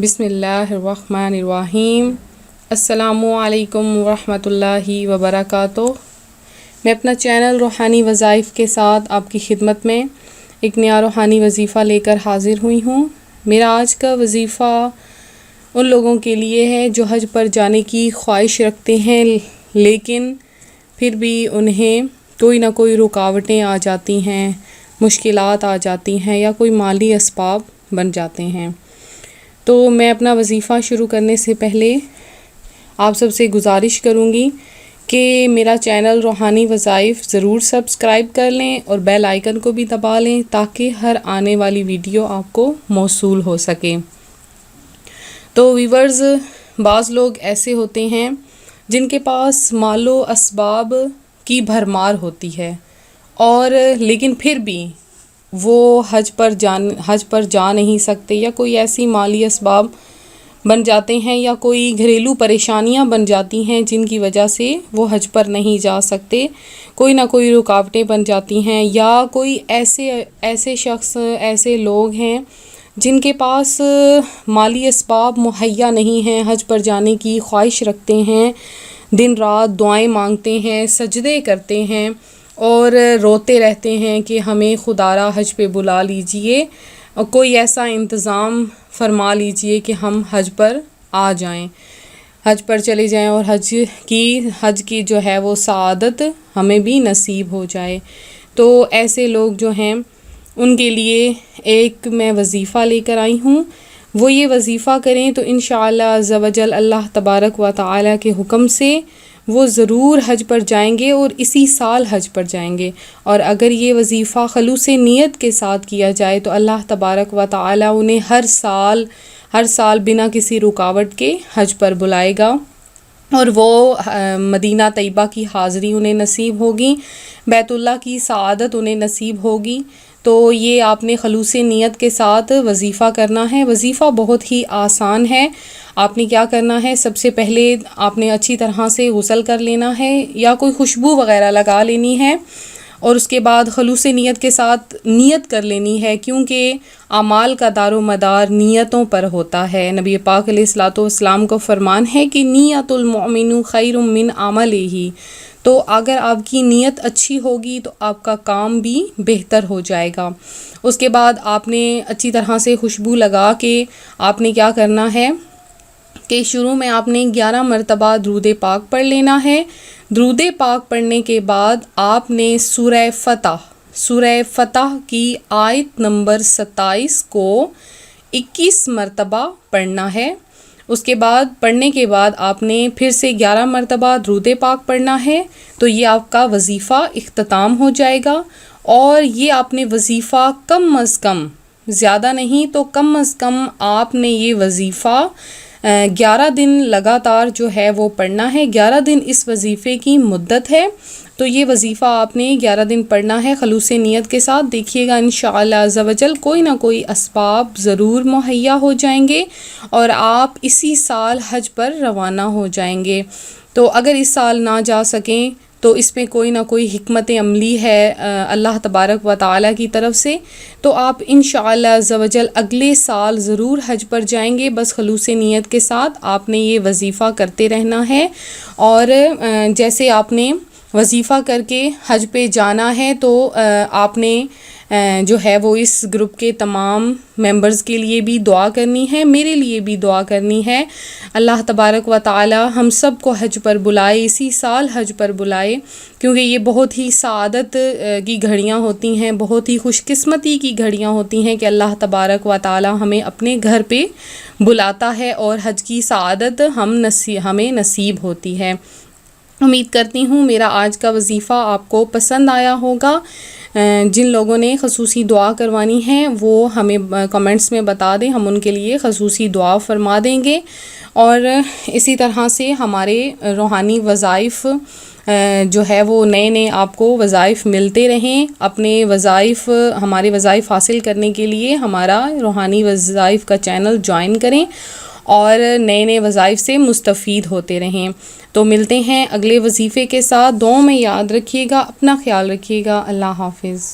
بسم اللہ الرحمن الرحیم۔ السلام علیکم ورحمۃ اللہ وبرکاتہ۔ میں اپنا چینل روحانی وظائف کے ساتھ آپ کی خدمت میں ایک نیا روحانی وظیفہ لے کر حاضر ہوئی ہوں۔ میرا آج کا وظیفہ ان لوگوں کے لیے ہے جو حج پر جانے کی خواہش رکھتے ہیں لیکن پھر بھی انہیں کوئی نہ کوئی رکاوٹیں آ جاتی ہیں، مشکلات آ جاتی ہیں یا کوئی مالی اسباب بن جاتے ہیں۔ تو میں اپنا وظیفہ شروع کرنے سے پہلے آپ سب سے گزارش کروں گی کہ میرا چینل روحانی وظائف ضرور سبسکرائب کر لیں اور بیل آئیکن کو بھی دبا لیں تاکہ ہر آنے والی ویڈیو آپ کو موصول ہو سکے۔ تو ویورز، بعض لوگ ایسے ہوتے ہیں جن کے پاس مال و اسباب کی بھرمار ہوتی ہے اور لیکن پھر بھی وہ حج پر جا نہیں سکتے، یا کوئی ایسی مالی اسباب بن جاتے ہیں یا کوئی گھریلو پریشانیاں بن جاتی ہیں جن کی وجہ سے وہ حج پر نہیں جا سکتے، کوئی نہ کوئی رکاوٹیں بن جاتی ہیں، یا کوئی ایسے شخص ایسے لوگ ہیں جن کے پاس مالی اسباب مہیا نہیں ہیں، حج پر جانے کی خواہش رکھتے ہیں، دن رات دعائیں مانگتے ہیں، سجدے کرتے ہیں اور روتے رہتے ہیں کہ ہمیں خدارا حج پہ بلا لیجئے، کوئی ایسا انتظام فرما لیجئے کہ ہم حج پر آ جائیں، حج پر چلے جائیں اور حج کی جو ہے وہ سعادت ہمیں بھی نصیب ہو جائے۔ تو ایسے لوگ جو ہیں ان کے لیے ایک میں وظیفہ لے کر آئی ہوں۔ وہ یہ وظیفہ کریں تو انشاءاللہ عز و جل اللہ تبارک و تعالی کے حکم سے وہ ضرور حج پر جائیں گے اور اسی سال حج پر جائیں گے، اور اگر یہ وظیفہ خلوص نیت کے ساتھ کیا جائے تو اللہ تبارک و تعالی انہیں ہر سال بنا کسی رکاوٹ کے حج پر بلائے گا، اور وہ مدینہ طیبہ کی حاضری انہیں نصیب ہوگی، بیت اللہ کی سعادت انہیں نصیب ہوگی۔ تو یہ آپ نے خلوص نیت کے ساتھ وظیفہ کرنا ہے۔ وظیفہ بہت ہی آسان ہے۔ آپ نے کیا کرنا ہے، سب سے پہلے آپ نے اچھی طرح سے غسل کر لینا ہے یا کوئی خوشبو وغیرہ لگا لینی ہے، اور اس کے بعد خلوص نیت کے ساتھ نیت کر لینی ہے، کیونکہ اعمال کا دار و مدار نیتوں پر ہوتا ہے۔ نبی پاک علیہ الصلوۃ والسلام کو فرمان ہے کہ نیت المؤمن خیر من عملہ، تو اگر آپ کی نیت اچھی ہوگی تو آپ کا کام بھی بہتر ہو جائے گا۔ اس کے بعد آپ نے اچھی طرح سے خوشبو لگا کے آپ نے کیا کرنا ہے کہ شروع میں آپ نے 11 مرتبہ درود پاک پڑھ لینا ہے۔ درود پاک پڑھنے کے بعد آپ نے سورہ فتح کی آیت نمبر 27 کو 21 مرتبہ پڑھنا ہے۔ اس کے بعد پڑھنے کے بعد آپ نے پھر سے 11 مرتبہ درود پاک پڑھنا ہے، تو یہ آپ کا وظیفہ اختتام ہو جائے گا۔ اور یہ آپ نے وظیفہ کم از کم، زیادہ نہیں تو کم از کم آپ نے یہ وظیفہ 11 دن لگاتار جو ہے وہ پڑھنا ہے۔ 11 دن اس وظیفے کی مدت ہے، تو یہ وظیفہ آپ نے 11 دن پڑھنا ہے خلوص نیت کے ساتھ۔ دیکھیے گا انشاءاللہ عز و جل کوئی نہ کوئی اسباب ضرور مہیا ہو جائیں گے اور آپ اسی سال حج پر روانہ ہو جائیں گے۔ تو اگر اس سال نہ جا سکیں تو اس میں کوئی نہ کوئی حکمت عملی ہے اللہ تبارک و تعالی کی طرف سے، تو آپ انشاءاللہ عز و جل اگلے سال ضرور حج پر جائیں گے۔ بس خلوص نیت کے ساتھ آپ نے یہ وظیفہ کرتے رہنا ہے، اور جیسے آپ نے وظیفہ کر کے حج پہ جانا ہے تو آپ نے جو ہے وہ اس گروپ کے تمام ممبرز کے لیے بھی دعا کرنی ہے، میرے لیے بھی دعا کرنی ہے۔ اللہ تبارک و تعالی ہم سب کو حج پر بلائے، اسی سال حج پر بلائے، کیونکہ یہ بہت ہی سعادت کی گھڑیاں ہوتی ہیں، بہت ہی خوش قسمتی کی گھڑیاں ہوتی ہیں کہ اللہ تبارک و تعالی ہمیں اپنے گھر پہ بلاتا ہے اور حج کی سعادت ہمیں نصیب ہوتی ہے۔ امید کرتی ہوں میرا آج کا وظیفہ آپ کو پسند آیا ہوگا۔ جن لوگوں نے خصوصی دعا کروانی ہے وہ ہمیں کمنٹس میں بتا دیں، ہم ان کے لیے خصوصی دعا فرما دیں گے، اور اسی طرح سے ہمارے روحانی وظائف جو ہے وہ نئے آپ کو وظائف ملتے رہیں۔ ہمارے وظائف حاصل کرنے کے لیے ہمارا روحانی وظائف کا چینل جوائن کریں اور نئے وظائف سے مستفید ہوتے رہیں۔ تو ملتے ہیں اگلے وظیفے کے ساتھ، دعاؤں میں یاد رکھیے گا، اپنا خیال رکھیے گا۔ اللہ حافظ۔